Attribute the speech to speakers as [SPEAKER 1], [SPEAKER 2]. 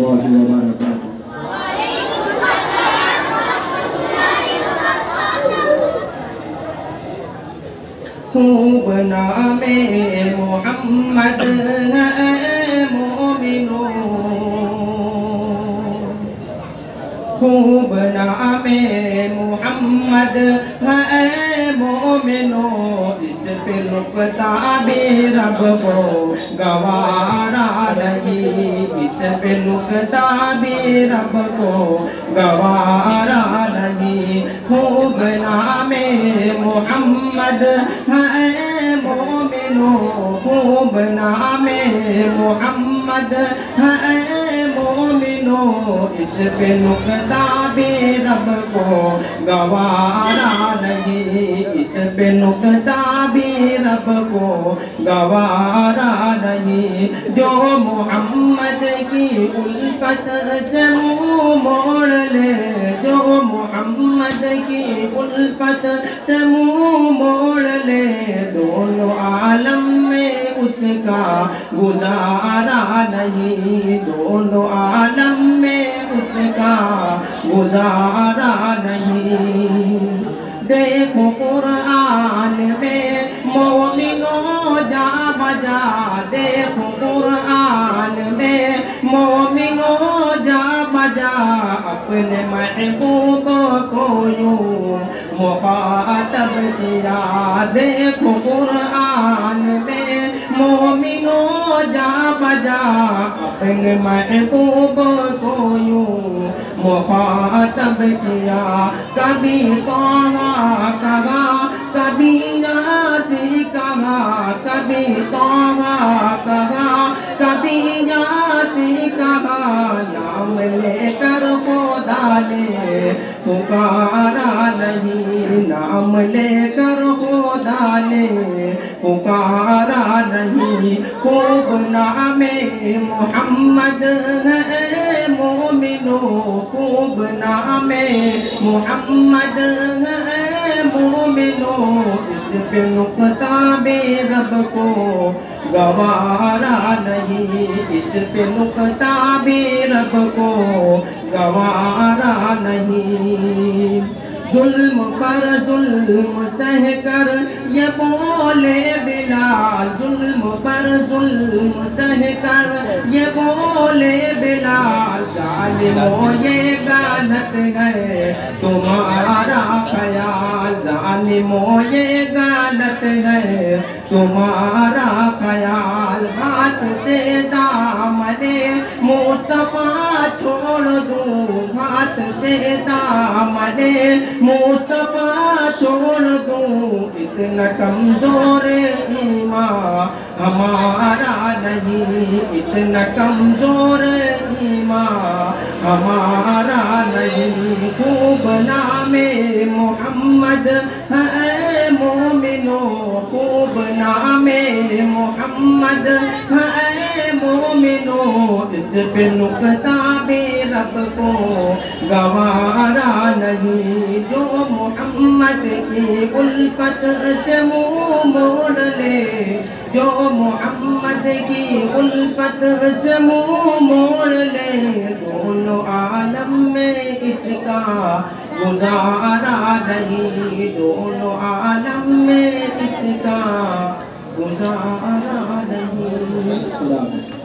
[SPEAKER 1] اللہ وبرکاتہ۔ خوب نام محمد ہے مومنو، خوب نام محمد ہے مومنو، اس پہ نکتہ بھی رب کو گوارا نہیں، اس پہ نکتہ بھی رب کو گوارا نہیں۔ خوب نام محمد ہے مومنو، خوب نام محمد ہے مومنو، اس پہ نکتہ بھی رب کو گوارا نہیں، اس پہ نکتہ بھی رب کو گوارا نہیں۔ جو محمد کی الفت سے منہ موڑ لے، جو محمد کی الفت سے منہ موڑ لے، دونوں عالم میں اس کا گزارا نہیں، دونوں عالم میں اس کا گزارا نہیں۔ دیکھو قرآن میں مومنوں جا بجا، دیکھو قرآن میں مومنوں جا بجا، اپنے محبوب کو یوں مخاطب کیا۔ دیکھو قرآن میں مومنوں جا بجا، اپنے محبوب کو یوں مخاطب کیا۔ کبھی توغا کہا، کبھی یاسی کہا، کبھی توغا کہا، کبھی یاسی کہا، نام لے کر خدا نے پکارا نہیں، نام لے کر خدا نے پکارا نہیں۔ خوب نام محمد ہے مومنو، خوب نام محمد ہے مومنو، اس پہ نکتہ بھی رب کو گوارا نہیں، اس پہ نکتہ بھی رب کو گوارا نہیں۔ ظلم پر ظلم سہ کر یہ بولے بلال، ظلم پر ظلم سہ کر یہ بولے بلال، ظالموں یہ غلط ہے تمہارا خیال، ظالموں یہ غلط ہے تمہارا خیال۔ ہاتھ سے دامن مصطفیٰ چھوڑ دوں، ہاتھ سے دامن مصطفیٰ چھوڑ دوں، اتنا کمزور ایمان ہمارا نہیں، اتنا کمزور ایمان ہمارا نہیں۔ خوب نام محمد ہے مومنو، خوب نام محمد ہے مومنو، اس پہ نکتہ بھی رب کو گوارا نہیں۔ جو محمد کی الفت سے منہ موڑ لے، جو محمد کی الفت سے منہ موڑ لے، دونوں عالم میں اس کا گزارا نہیں، دونوں عالم میں اس کا گزارا نہیں۔ خدا حافظ۔